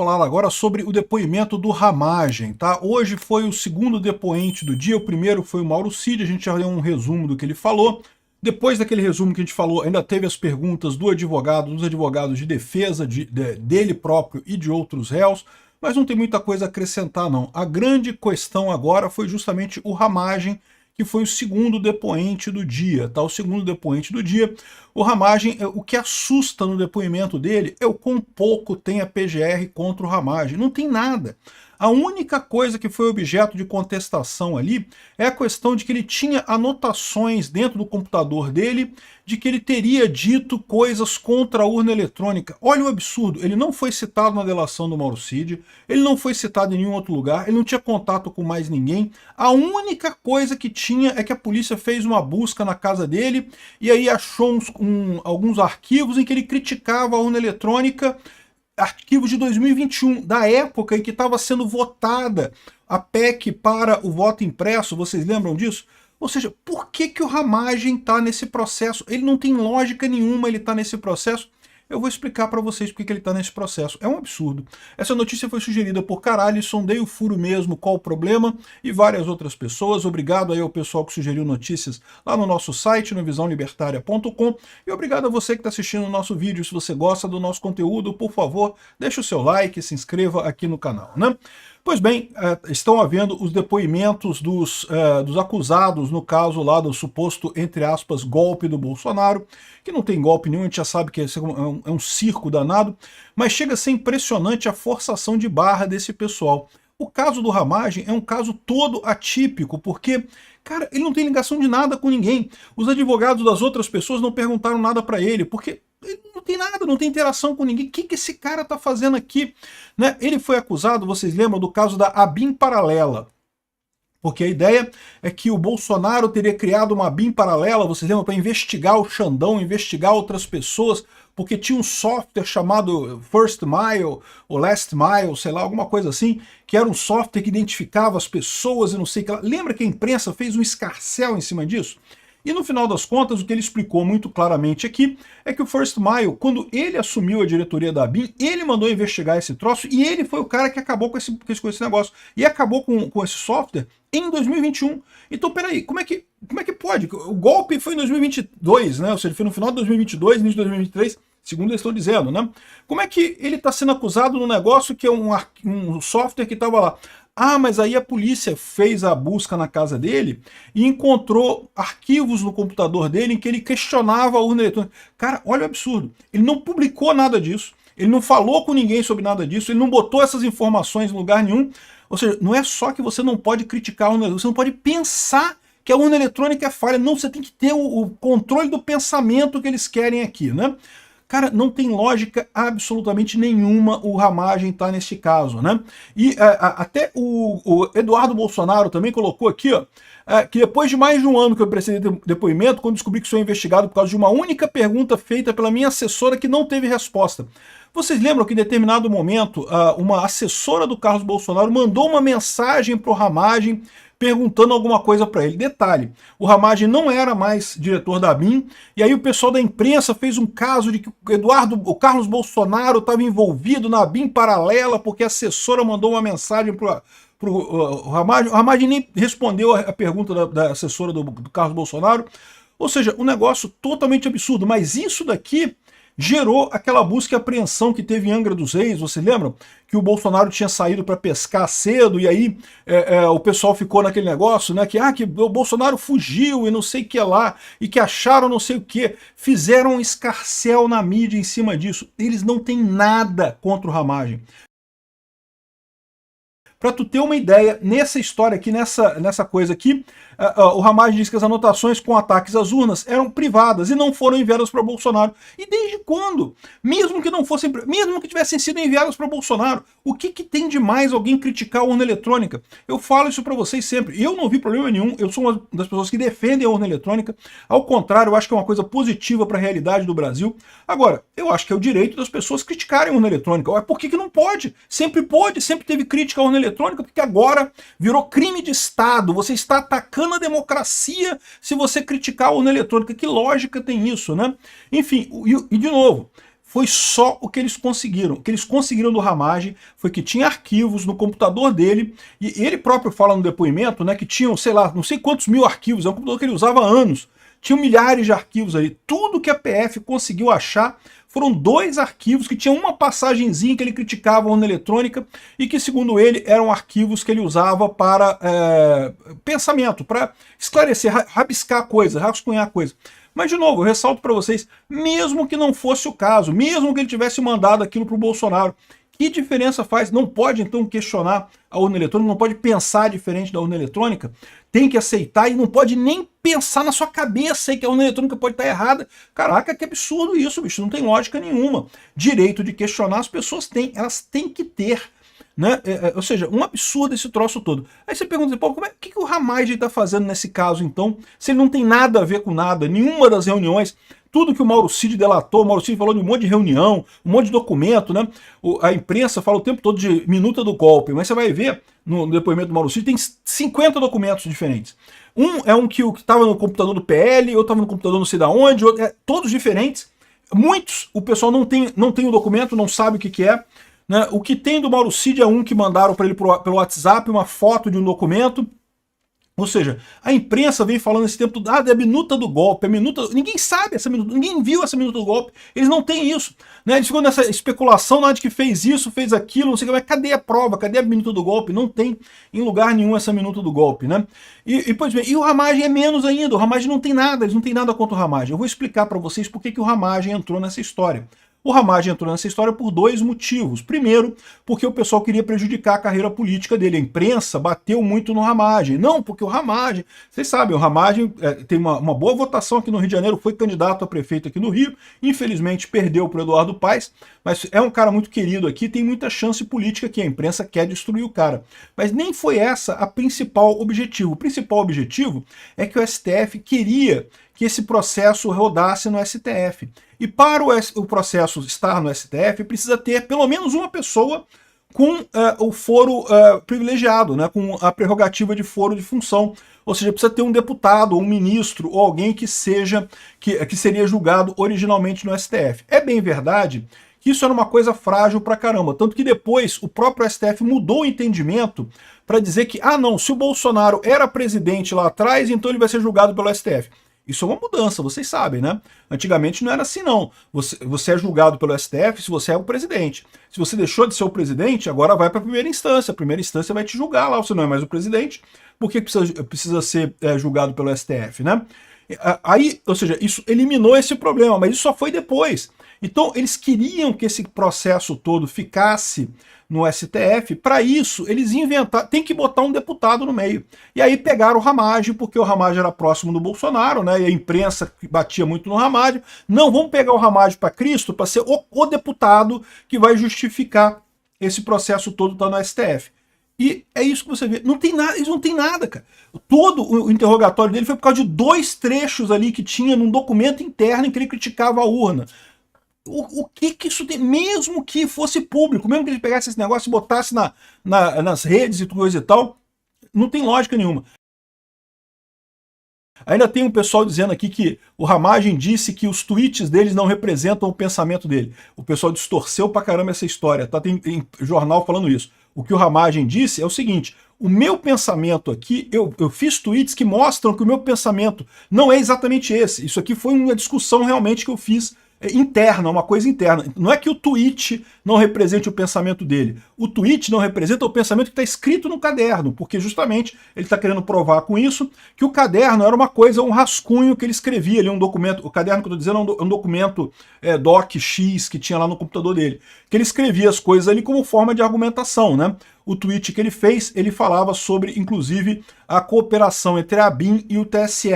falar agora sobre o depoimento do Ramagem, tá? Hoje foi o segundo depoente do dia, o primeiro foi o Mauro Cid, a gente já deu um resumo do que ele falou. Depois daquele resumo que a gente falou, ainda teve as perguntas do advogado, dos advogados de defesa dele próprio e de outros réus, mas não tem muita coisa a acrescentar não. A grande questão agora foi justamente o Ramagem, que foi o segundo depoente do dia, tá? O segundo depoente do dia. O Ramagem, o que assusta no depoimento dele é o quão pouco tem a PGR contra o Ramagem. Não tem nada. A única coisa que foi objeto de contestação ali é a questão de que ele tinha anotações dentro do computador dele de que ele teria dito coisas contra a urna eletrônica. Olha o absurdo, ele não foi citado na delação do Mauro Cid, ele não foi citado em nenhum outro lugar, ele não tinha contato com mais ninguém. A única coisa que tinha é que a polícia fez uma busca na casa dele e aí achou alguns arquivos em que ele criticava a urna eletrônica, arquivos de 2021, da época em que estava sendo votada a PEC para o voto impresso, vocês lembram disso? Ou seja, por que o Ramagem está nesse processo? Ele não tem lógica nenhuma ele está nesse processo. Eu vou explicar para vocês por que ele está nesse processo. É um absurdo. Essa notícia foi sugerida por Caralho, Sondei o Furo Mesmo, Qual o Problema, e várias outras pessoas. Obrigado aí ao pessoal que sugeriu notícias lá no nosso site, no visãolibertaria.com, e obrigado a você que está assistindo o nosso vídeo. Se você gosta do nosso conteúdo, por favor, deixe o seu like, se inscreva aqui no canal, né? Pois bem, estão havendo os depoimentos dos acusados no caso lá do suposto, entre aspas, golpe do Bolsonaro, que não tem golpe nenhum, a gente já sabe que é um circo danado, mas chega a ser impressionante a forçação de barra desse pessoal. O caso do Ramagem é um caso todo atípico, porque, cara, ele não tem ligação de nada com ninguém. Os advogados das outras pessoas não perguntaram nada para ele, porque ele não tem nada, não tem interação com ninguém. O que esse cara tá fazendo aqui? Né? Ele foi acusado, vocês lembram, do caso da ABIN paralela. Porque a ideia é que o Bolsonaro teria criado uma ABIN paralela, vocês lembram, para investigar o Xandão, investigar outras pessoas, porque tinha um software chamado First Mile, ou Last Mile, sei lá, alguma coisa assim, que era um software que identificava as pessoas e não sei o que lá. Lembra que a imprensa fez um escarcéu em cima disso? E no final das contas, o que ele explicou muito claramente aqui é que o First Mile, quando ele assumiu a diretoria da ABIN, ele mandou investigar esse troço e ele foi o cara que acabou com esse negócio. E acabou com esse software em 2021. Então, peraí, como é que pode? O golpe foi em 2022, né? Ou seja, foi no final de 2022, início de 2023, segundo eles estão dizendo, né? Como é que ele está sendo acusado num negócio que é um software que estava lá? Ah, mas aí a polícia fez a busca na casa dele e encontrou arquivos no computador dele em que ele questionava a urna eletrônica. Cara, olha o absurdo. Ele não publicou nada disso, ele não falou com ninguém sobre nada disso, ele não botou essas informações em lugar nenhum. Ou seja, não é só que você não pode criticar a urna eletrônica, você não pode pensar que a urna eletrônica é falha. Não, você tem que ter o controle do pensamento que eles querem aqui, né? Cara, não tem lógica absolutamente nenhuma o Ramagem tá neste caso, né? E até o Eduardo Bolsonaro também colocou aqui, ó, que depois de mais de um ano que eu prestei depoimento, quando descobri que sou investigado por causa de uma única pergunta feita pela minha assessora que não teve resposta. Vocês lembram que em determinado momento uma assessora do Carlos Bolsonaro mandou uma mensagem para o Ramagem perguntando alguma coisa para ele. Detalhe, o Ramagem não era mais diretor da ABIN, e aí o pessoal da imprensa fez um caso de que o Carlos Bolsonaro estava envolvido na ABIN paralela porque a assessora mandou uma mensagem para o Ramagem. O Ramagem nem respondeu a pergunta da assessora do Carlos Bolsonaro. Ou seja, um negócio totalmente absurdo, mas isso daqui gerou aquela busca e apreensão que teve em Angra dos Reis, vocês lembram? Que o Bolsonaro tinha saído para pescar cedo e aí o pessoal ficou naquele negócio, né? Que o Bolsonaro fugiu e não sei o que lá, e que acharam não sei o que. Fizeram um escarcéu na mídia em cima disso. Eles não têm nada contra o Ramagem. Para tu ter uma ideia, nessa história aqui, nessa coisa aqui, o Ramagem diz que as anotações com ataques às urnas eram privadas e não foram enviadas para Bolsonaro. E desde quando? Mesmo que não fossem, mesmo que tivessem sido enviadas para Bolsonaro, o que tem de mais alguém criticar a urna eletrônica? Eu falo isso para vocês sempre. Eu não vi problema nenhum, eu sou uma das pessoas que defendem a urna eletrônica. Ao contrário, eu acho que é uma coisa positiva para a realidade do Brasil. Agora, eu acho que é o direito das pessoas criticarem a urna eletrônica. Por que não pode? Sempre pode, sempre teve crítica à urna eletrônica, porque agora virou crime de Estado. Você está atacando a democracia se você criticar a urna eletrônica. Que lógica tem isso, né? Enfim, e de novo, foi só o que eles conseguiram. O que eles conseguiram do Ramagem foi que tinha arquivos no computador dele, e ele próprio fala no depoimento, né, que tinham, sei lá, não sei quantos mil arquivos, é um computador que ele usava há anos. Tinham milhares de arquivos ali. Tudo que a PF conseguiu achar foram 2 arquivos que tinham uma passagenzinha que ele criticava a urna eletrônica e que, segundo ele, eram arquivos que ele usava para pensamento, para esclarecer, rabiscar coisa, rascunhar coisa. Mas, de novo, eu ressalto para vocês, mesmo que não fosse o caso, mesmo que ele tivesse mandado aquilo para o Bolsonaro, que diferença faz? Não pode, então, questionar a urna eletrônica, não pode pensar diferente da urna eletrônica, tem que aceitar e não pode nem pensar na sua cabeça aí que a urna eletrônica pode estar errada. Caraca, que absurdo isso, bicho, não tem lógica nenhuma. Direito de questionar as pessoas têm, elas têm que ter. Né? Ou seja, um absurdo esse troço todo. Aí você pergunta, pô, o que o Ramagem está fazendo nesse caso, então, se ele não tem nada a ver com nada, nenhuma das reuniões, tudo que o Mauro Cid delatou, o Mauro Cid falou de um monte de reunião, um monte de documento, né? A imprensa fala o tempo todo de minuta do golpe, mas você vai ver no depoimento do Mauro Cid, tem 50 documentos diferentes. Um que estava no computador do PL, outro estava no computador não sei da onde, todos diferentes. Muitos, o pessoal não tem o documento, não sabe o que é. Né? O que tem do Mauro Cid é um que mandaram para ele pelo WhatsApp, uma foto de um documento. Ou seja, a imprensa vem falando esse tempo, da minuta do golpe, a minuta... Ninguém sabe essa minuta, ninguém viu essa minuta do golpe, eles não têm isso. Né? Eles ficam nessa especulação de que fez isso, fez aquilo, não sei o que, mas cadê a prova, cadê a minuta do golpe? Não tem em lugar nenhum essa minuta do golpe. Né? Pois bem, e o Ramagem é menos ainda, o Ramagem não tem nada, eles não têm nada contra o Ramagem. Eu vou explicar para vocês por que o Ramagem entrou nessa história. O Ramagem entrou nessa história por 2 motivos. Primeiro, porque o pessoal queria prejudicar a carreira política dele. A imprensa bateu muito no Ramagem. Não, porque o Ramagem... Vocês sabem, o Ramagem tem uma boa votação aqui no Rio de Janeiro, foi candidato a prefeito aqui no Rio, infelizmente perdeu para o Eduardo Paes, mas é um cara muito querido aqui, tem muita chance política aqui, a imprensa quer destruir o cara. Mas nem foi essa a principal objetivo. O principal objetivo é que o STF queria que esse processo rodasse no STF. E para o processo estar no STF, precisa ter pelo menos uma pessoa com o foro privilegiado, né, com a prerrogativa de foro de função. Ou seja, precisa ter um deputado, ou um ministro, ou alguém que seria julgado originalmente no STF. É bem verdade que isso era uma coisa frágil pra caramba, tanto que depois o próprio STF mudou o entendimento para dizer que, não, se o Bolsonaro era presidente lá atrás, então ele vai ser julgado pelo STF. Isso é uma mudança, vocês sabem, né? Antigamente não era assim, não. Você é julgado pelo STF se você é o presidente. Se você deixou de ser o presidente, agora vai para a primeira instância. A primeira instância vai te julgar lá, você não é mais o presidente. Por que precisa ser julgado pelo STF, né? Aí, ou seja, isso eliminou esse problema, mas isso só foi depois. Então, eles queriam que esse processo todo ficasse no STF. Para isso, eles inventaram, tem que botar um deputado no meio. E aí pegaram o Ramagem, porque o Ramagem era próximo do Bolsonaro, né? E a imprensa batia muito no Ramagem. Não, vamos pegar o Ramagem para Cristo, para ser o deputado que vai justificar esse processo todo tá no STF. E é isso que você vê. Não tem nada, eles não têm nada, cara. Todo o interrogatório dele foi por causa de 2 trechos ali que tinha num documento interno em que ele criticava a urna. O que isso tem? Mesmo que fosse público, mesmo que ele pegasse esse negócio e botasse nas redes e coisa e tal, não tem lógica nenhuma. Ainda tem um pessoal dizendo aqui que o Ramagem disse que os tweets deles não representam o pensamento dele. O pessoal distorceu pra caramba essa história, tá? Tem jornal falando isso. O que o Ramagem disse é o seguinte: o meu pensamento aqui, eu fiz tweets que mostram que o meu pensamento não é exatamente esse. Isso aqui foi uma discussão realmente que eu fiz interna, uma coisa interna. Não é que o tweet não represente o pensamento dele. O tweet não representa o pensamento que está escrito no caderno, porque justamente ele está querendo provar com isso que o caderno era uma coisa, um rascunho que ele escrevia ali, um documento. O caderno que eu estou dizendo é um documento docx que tinha lá no computador dele, que ele escrevia as coisas ali como forma de argumentação, né? O tweet que ele fez, ele falava sobre, inclusive, a cooperação entre a ABIN e o TSE.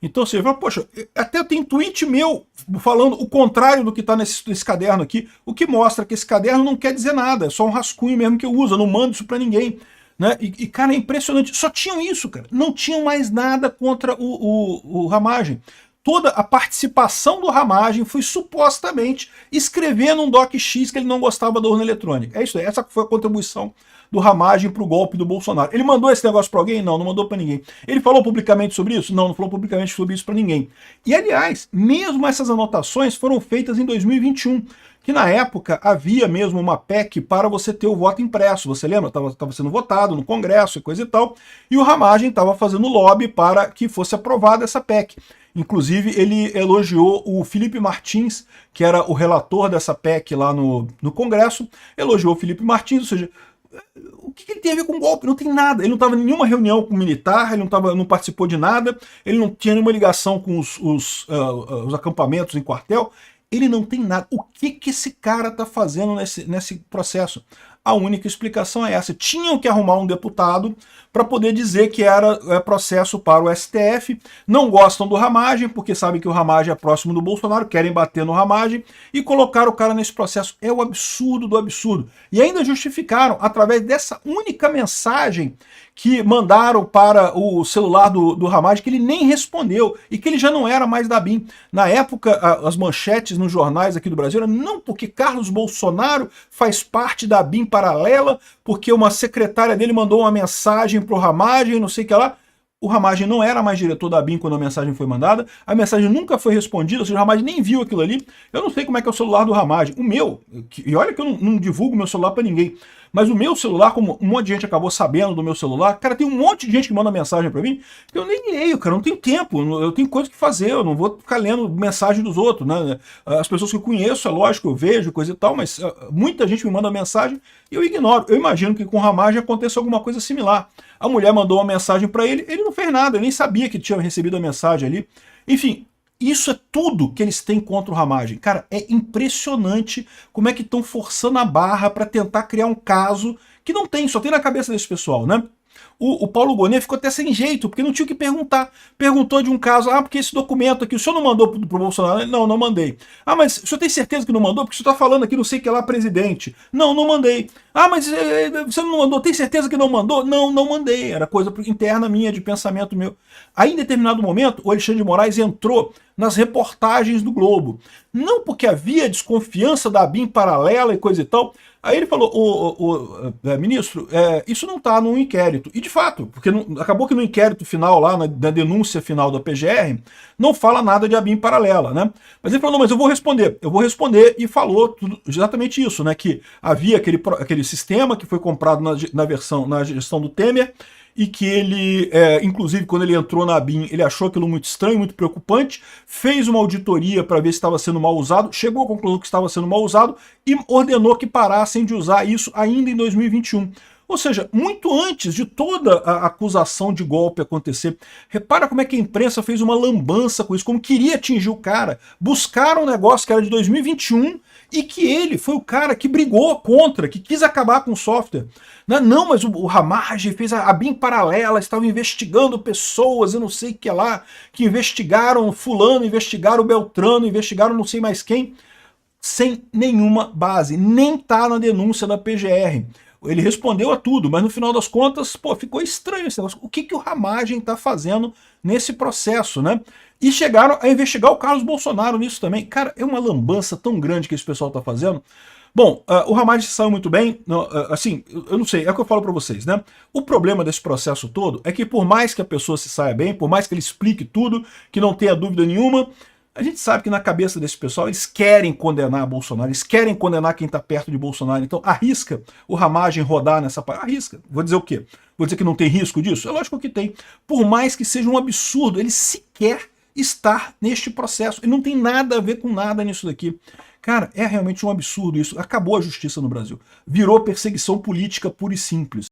Então você fala, poxa, até tem tweet meu falando o contrário do que está nesse caderno aqui, o que mostra que esse caderno não quer dizer nada, é só um rascunho mesmo que eu uso, eu não mando isso para ninguém. Né? Cara, é impressionante, só tinham isso, cara, não tinham mais nada contra o Ramagem. Toda a participação do Ramagem foi supostamente escrever num docx que ele não gostava da urna eletrônica. É isso aí, essa foi a contribuição do Ramagem para o golpe do Bolsonaro. Ele mandou esse negócio para alguém? Não, não mandou para ninguém. Ele falou publicamente sobre isso? Não, não falou publicamente sobre isso para ninguém. E, aliás, mesmo essas anotações foram feitas em 2021. que na época havia mesmo uma PEC para você ter o voto impresso, você lembra? Estava sendo votado no Congresso e coisa e tal, e o Ramagem estava fazendo lobby para que fosse aprovada essa PEC. Inclusive, ele elogiou o Felipe Martins, que era o relator dessa PEC lá no Congresso, elogiou o Felipe Martins, ou seja, o que ele tem a ver com golpe? Não tem nada. Ele não estava em nenhuma reunião com o militar, ele não participou de nada, ele não tinha nenhuma ligação com os acampamentos em quartel, ele não tem nada. O que esse cara está fazendo nesse processo? A única explicação é essa. Tinham que arrumar um deputado para poder dizer que era processo para o STF. Não gostam do Ramagem, porque sabem que o Ramagem é próximo do Bolsonaro, querem bater no Ramagem e colocar o cara nesse processo. É o absurdo do absurdo. E ainda justificaram, através dessa única mensagem que mandaram para o celular do Ramagem, que ele nem respondeu e que ele já não era mais da BIM. Na época, as manchetes nos jornais aqui do Brasil eram não porque Carlos Bolsonaro faz parte da BIM paralela, porque uma secretária dele mandou uma mensagem para o Ramagem, não sei o que lá. O Ramagem não era mais diretor da BIM quando a mensagem foi mandada, a mensagem nunca foi respondida, ou seja, o Ramagem nem viu aquilo ali. Eu não sei como é que é o celular do Ramagem. O meu, e olha que eu não divulgo meu celular para ninguém, mas o meu celular, como um monte de gente acabou sabendo do meu celular, cara, tem um monte de gente que manda mensagem para mim, que eu nem leio, cara, não tenho tempo, eu tenho coisa que fazer, eu não vou ficar lendo mensagem dos outros, né? As pessoas que eu conheço, é lógico, eu vejo, coisa e tal, mas muita gente me manda mensagem e eu ignoro. Eu imagino que com o Ramagem aconteça alguma coisa similar. A mulher mandou uma mensagem para ele não fez nada, ele nem sabia que tinha recebido a mensagem ali. Enfim, isso é tudo que eles têm contra o Ramagem. Cara, é impressionante como é que estão forçando a barra para tentar criar um caso que não tem, só tem na cabeça desse pessoal, né? O Paulo Gonet ficou até sem jeito, porque não tinha o que perguntar. Perguntou de um caso, porque esse documento aqui, o senhor não mandou pro Bolsonaro? Não, não mandei. Mas o senhor tem certeza que não mandou? Porque o senhor está falando aqui, não sei o que lá, presidente. Não, não mandei. Mas você não mandou? Tem certeza que não mandou? Não, não mandei. Era coisa interna minha, de pensamento meu. Aí, em determinado momento, o Alexandre de Moraes entrou nas reportagens do Globo. Não porque havia desconfiança da BIM paralela e coisa e tal. Aí ele falou, ministro, isso não está no inquérito. E de fato, porque acabou que no inquérito final lá, na denúncia final da PGR, não fala nada de ABIN paralela, né? Mas ele falou, não, mas eu vou responder, e falou tudo, exatamente isso, né? Que havia aquele sistema que foi comprado na gestão do Temer, e que ele, inclusive quando ele entrou na ABIN, ele achou aquilo muito estranho, muito preocupante, fez uma auditoria para ver se estava sendo mal usado, chegou à conclusão que estava sendo mal usado e ordenou que parassem de usar isso ainda em 2021. Ou seja, muito antes de toda a acusação de golpe acontecer. Repara como é que a imprensa fez uma lambança com isso, como queria atingir o cara. Buscaram um negócio que era de 2021 e que ele foi o cara que brigou contra, que quis acabar com o software. Não, mas o Ramagem fez a BIM paralela, estava investigando pessoas, eu não sei o que lá, que investigaram fulano, investigaram Beltrano, investigaram não sei mais quem, sem nenhuma base, nem tá na denúncia da PGR. Ele respondeu a tudo, mas no final das contas, ficou estranho esse negócio. O que o Ramagem está fazendo nesse processo, né? E chegaram a investigar o Carlos Bolsonaro nisso também. Cara, é uma lambança tão grande que esse pessoal está fazendo. Bom, o Ramagem saiu muito bem, assim, eu não sei, é o que eu falo para vocês, né? O problema desse processo todo é que por mais que a pessoa se saia bem, por mais que ele explique tudo, que não tenha dúvida nenhuma, a gente sabe que na cabeça desse pessoal eles querem condenar Bolsonaro, eles querem condenar quem está perto de Bolsonaro. Então arrisca o Ramagem rodar nessa parte. Arrisca. Vou dizer o quê? Vou dizer que não tem risco disso? É lógico que tem. Por mais que seja um absurdo, ele sequer estar neste processo. Ele não tem nada a ver com nada nisso daqui. Cara, é realmente um absurdo isso. Acabou a justiça no Brasil. Virou perseguição política pura e simples.